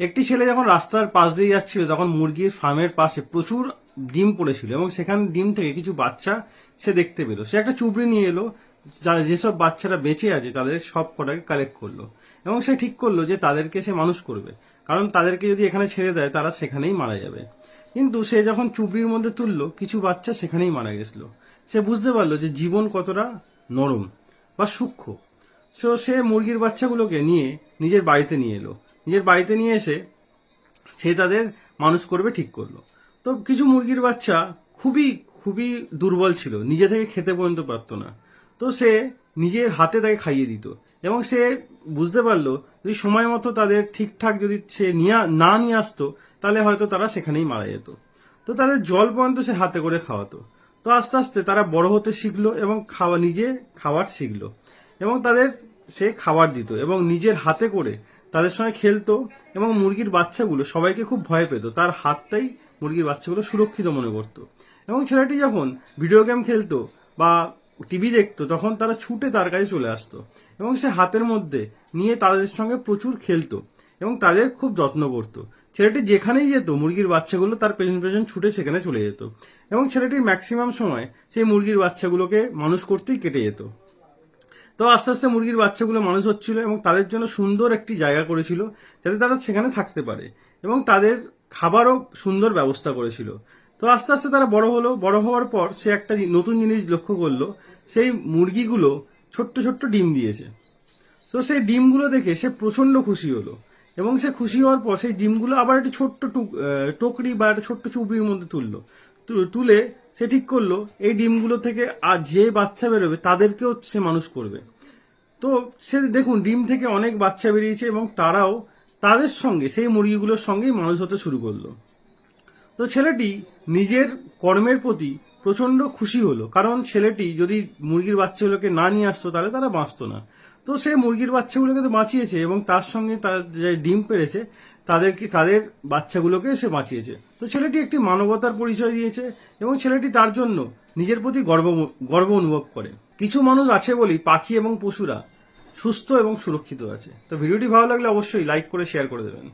একটি ছেলে যখন রাস্তার পাশ দিয়ে যাচ্ছিল তখন মুরগির ফার্মের পাশে প্রচুর ডিম পড়েছিল এবং সেখানে ডিম থেকে কিছু বাচ্চা সে দেখতে পেল। সে একটা চুবড়ি নিয়ে এলো, যারা যেসব বাচ্চারা বেঁচে আছে তাদের সব কটাকে কালেক্ট করলো এবং সে ঠিক করলো যে তাদেরকে সে মানুষ করবে, কারণ তাদেরকে যদি এখানে ছেড়ে দেয় তারা সেখানেই মারা যাবে। কিন্তু সে যখন চুবড়ির মধ্যে তুললো কিছু বাচ্চা সেখানেই মারা গেছিল। সে বুঝতে পারলো যে জীবন কতটা নরম বা সূক্ষ্ম। সে মুরগির বাচ্চাগুলোকে নিয়ে নিজের বাড়িতে নিয়ে এলো। নিজের বাড়িতে নিয়ে এসে সে তাদের মানুষ করবে ঠিক করলো। তো কিছু মুরগির বাচ্চা খুবই খুবই দুর্বল ছিল, নিজে থেকে খেতে পর্যন্ত পারতো না। তো সে নিজের হাতে তাকে খাইয়ে দিত এবং সে বুঝতে পারলো যদি সময় মতো তাদের ঠিকঠাক যদি সে না নিয়ে আসতো তাহলে হয়তো তারা সেখানেই মারা যেত। তো তাদের জল পর্যন্ত সে হাতে করে খাওয়াতো। তো আস্তে আস্তে তারা বড় হতে শিখলো এবং নিজে খাবার শিখলো এবং তাদের সে খাবার দিত এবং নিজের হাতে করে তাদের সঙ্গে খেলতো এবং মুরগির বাচ্চাগুলো সবাইকে খুব ভয় পেত, তার হাতটাই মুরগির বাচ্চাগুলো সুরক্ষিত মনে করতো। এবং ছেলেটি যখন ভিডিও গেম খেলতো বা টিভি দেখতো তখন তারা ছুটে তার কাছে চলে আসতো এবং সে হাতের মধ্যে নিয়ে তাদের সঙ্গে প্রচুর খেলতো এবং তাদের খুব যত্ন করতো। ছেলেটি যেখানেই যেত মুরগির বাচ্চাগুলো তার পেছন পেছন ছুটে সেখানে চলে যেত এবং ছেলেটির ম্যাক্সিমাম সময় সেই মুরগির বাচ্চাগুলোকে মানুষ করতেই কেটে যেত। তো আস্তে আস্তে মুরগির বাচ্চাগুলো মানুষ হচ্ছিল এবং তাদের জন্য সুন্দর একটি জায়গা করেছিল যাতে তারা সেখানে থাকতে পারে এবং তাদের খাবারও সুন্দর ব্যবস্থা করেছিল। তো আস্তে আস্তে তারা বড় হলো। বড় হওয়ার পর সে একটা নতুন জিনিস লক্ষ্য করলো, সেই মুরগিগুলো ছোট্ট ছোট্ট ডিম দিয়েছে। তো সেই ডিমগুলো দেখে সে প্রচন্ড খুশি হলো এবং সে খুশি হওয়ার পর সেই ডিমগুলো আবার একটি ছোট্ট টোকরি বা একটা ছোট্ট চুবড়ির মধ্যে তুললো। তুলে সে ঠিক করলো এই ডিমগুলো থেকে আর যে বাচ্চা বেরোবে তাদেরকেও সে মানুষ করবে। তো সে দেখুন ডিম থেকে অনেক বাচ্চা বেরিয়েছে এবং তারাও তাদের সঙ্গে সেই মুরগিগুলোর সঙ্গেই মানুষ হতে শুরু করলো। তো ছেলেটি নিজের কর্মের প্রতি প্রচন্ড খুশি হলো, কারণ ছেলেটি যদি মুরগির বাচ্চাগুলোকে না নিয়ে আসতো তাহলে তারা বাঁচতো না। তো সে মুরগির বাচ্চাগুলোকে তো বাঁচিয়েছে এবং তার সঙ্গে তার যে ডিম পেড়েছে তাদের বাচ্চাগুলোকে সে বাঁচিয়েছে। তো ছেলেটি একটি মানবতার পরিচয় দিয়েছে এবং ছেলেটি তার জন্য নিজের প্রতি গর্ব অনুভব করে। কিছু মানুষ আছে বলেই পাখি এবং পশুরা সুস্থ এবং সুরক্ষিত আছে। তো ভিডিওটি ভালো লাগলে অবশ্যই লাইক করে শেয়ার করে দেবেন।